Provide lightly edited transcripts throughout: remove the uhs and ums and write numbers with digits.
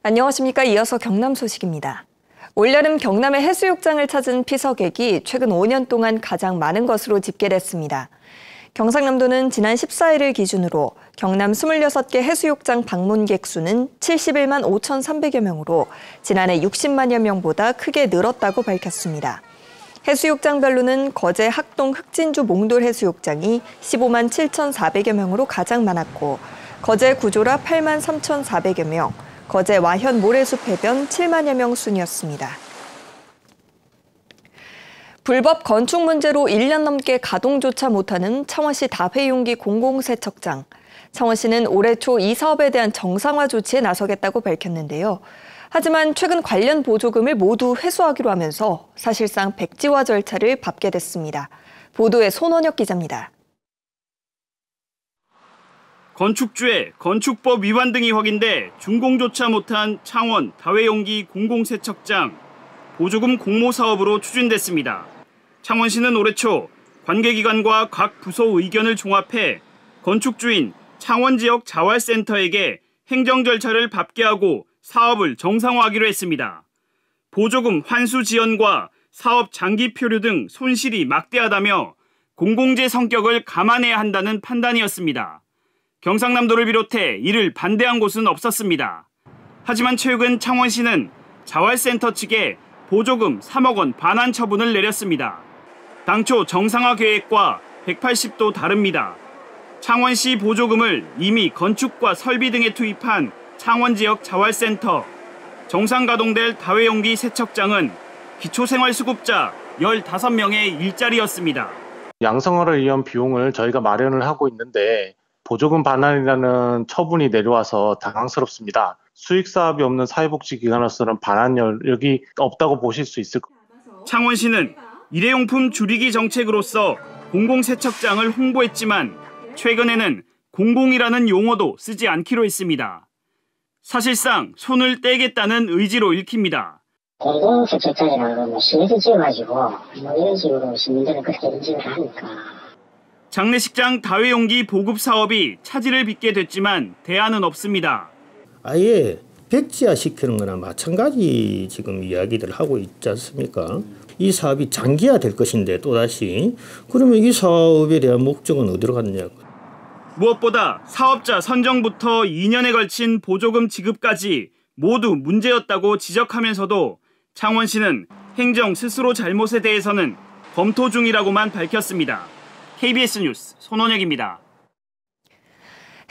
안녕하십니까. 이어서 경남 소식입니다. 올여름 경남의 해수욕장을 찾은 피서객이 최근 5년 동안 가장 많은 것으로 집계됐습니다. 경상남도는 지난 14일을 기준으로 경남 26개 해수욕장 방문객 수는 71만 5,300여 명으로 지난해 60만여 명보다 크게 늘었다고 밝혔습니다. 해수욕장별로는 거제 학동 흑진주 몽돌 해수욕장이 15만 7,400여 명으로 가장 많았고 거제 구조라 8만 3,400여 명, 거제 와현 모래숲 해변 7만여 명 순이었습니다. 불법 건축 문제로 1년 넘게 가동조차 못하는 창원시 다회용기 공공세척장. 창원시는 올해 초 이 사업에 대한 정상화 조치에 나서겠다고 밝혔는데요. 하지만 최근 관련 보조금을 모두 회수하기로 하면서 사실상 백지화 절차를 밟게 됐습니다. 보도에 손원혁 기자입니다. 건축주의 건축법 위반 등이 확인돼 준공조차 못한 창원 다회용기 공공세척장 보조금 공모 사업으로 추진됐습니다. 창원시는 올해 초 관계기관과 각 부서 의견을 종합해 건축주인 창원지역 자활센터에게 행정 절차를 밟게 하고 사업을 정상화하기로 했습니다. 보조금 환수 지연과 사업 장기 표류 등 손실이 막대하다며 공공재 성격을 감안해야 한다는 판단이었습니다. 경상남도를 비롯해 이를 반대한 곳은 없었습니다. 하지만 최근 창원시는 자활센터 측에 보조금 3억 원 반환 처분을 내렸습니다. 당초 정상화 계획과 180도 다릅니다. 창원시 보조금을 이미 건축과 설비 등에 투입한 창원지역 자활센터, 정상 가동될 다회용기 세척장은 기초생활수급자 15명의 일자리였습니다. 양성화를 위한 비용을 저희가 마련을 하고 있는데 보조금 반환이라는 처분이 내려와서 당황스럽습니다. 수익 사업이 없는 사회복지기관으로서는 반환 여력이 없다고 보실 수 있을 겁니다. 창원시는 일회용품 줄이기 정책으로서 공공세척장을 홍보했지만 최근에는 공공이라는 용어도 쓰지 않기로 했습니다. 사실상 손을 떼겠다는 의지로 읽힙니다. 공공세척장이라고 시내지 지어가지고 이런 식으로 시민들은 그렇게 인식을 하니까. 장례식장 다회용기 보급 사업이 차질을 빚게 됐지만 대안은 없습니다. 아예 백지화 시키는 거나 마찬가지 지금 이야기를 하고 있지 않습니까? 이 사업이 장기화될 것인데 또다시 그러면 이 사업에 대한 목적은 어디로 갔냐고. 무엇보다 사업자 선정부터 2년에 걸친 보조금 지급까지 모두 문제였다고 지적하면서도 창원시는 행정 스스로 잘못에 대해서는 검토 중이라고만 밝혔습니다. KBS 뉴스 손원혁입니다.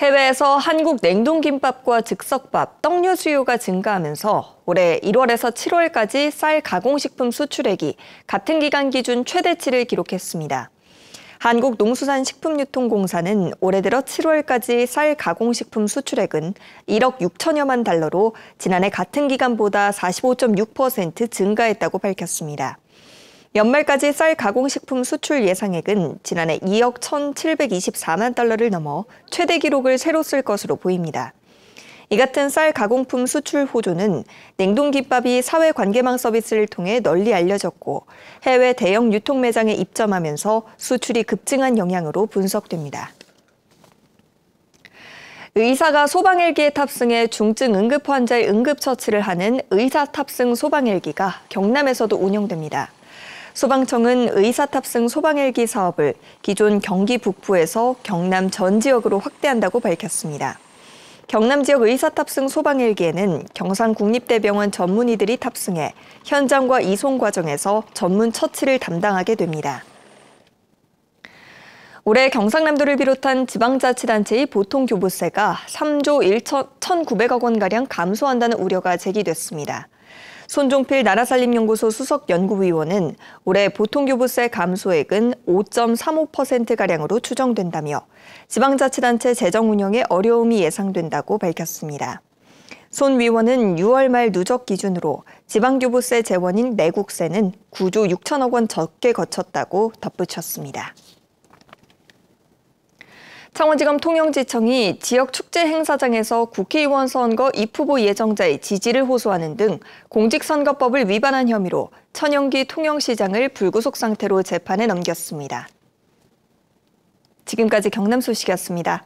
해외에서 한국 냉동김밥과 즉석밥, 떡류 수요가 증가하면서 올해 1월에서 7월까지 쌀 가공식품 수출액이 같은 기간 기준 최대치를 기록했습니다. 한국농수산식품유통공사는 올해 들어 7월까지 쌀 가공식품 수출액은 1억 6천여만 달러로 지난해 같은 기간보다 45.6% 증가했다고 밝혔습니다. 연말까지 쌀 가공식품 수출 예상액은 지난해 2억 1,724만 달러를 넘어 최대 기록을 새로 쓸 것으로 보입니다. 이 같은 쌀 가공품 수출 호조는 냉동김밥이 사회관계망 서비스를 통해 널리 알려졌고 해외 대형 유통 매장에 입점하면서 수출이 급증한 영향으로 분석됩니다. 의사가 소방헬기에 탑승해 중증 응급 환자의 응급처치를 하는 의사 탑승 소방헬기가 경남에서도 운영됩니다. 소방청은 의사 탑승 소방헬기 사업을 기존 경기 북부에서 경남 전 지역으로 확대한다고 밝혔습니다. 경남 지역 의사 탑승 소방헬기에는 경상국립대병원 전문의들이 탑승해 현장과 이송 과정에서 전문 처치를 담당하게 됩니다. 올해 경상남도를 비롯한 지방자치단체의 보통교부세가 3조 1,900억 원가량 감소한다는 우려가 제기됐습니다. 손종필 나라살림연구소 수석연구위원은 올해 보통교부세 감소액은 5.35%가량으로 추정된다며 지방자치단체 재정 운영에 어려움이 예상된다고 밝혔습니다. 손 위원은 6월 말 누적 기준으로 지방교부세 재원인 내국세는 9조 6천억 원 적게 거쳤다고 덧붙였습니다. 창원지검 통영지청이 지역 축제 행사장에서 국회의원 선거 입후보 예정자의 지지를 호소하는 등 공직선거법을 위반한 혐의로 천영기 통영시장을 불구속 상태로 재판에 넘겼습니다. 지금까지 경남 소식이었습니다.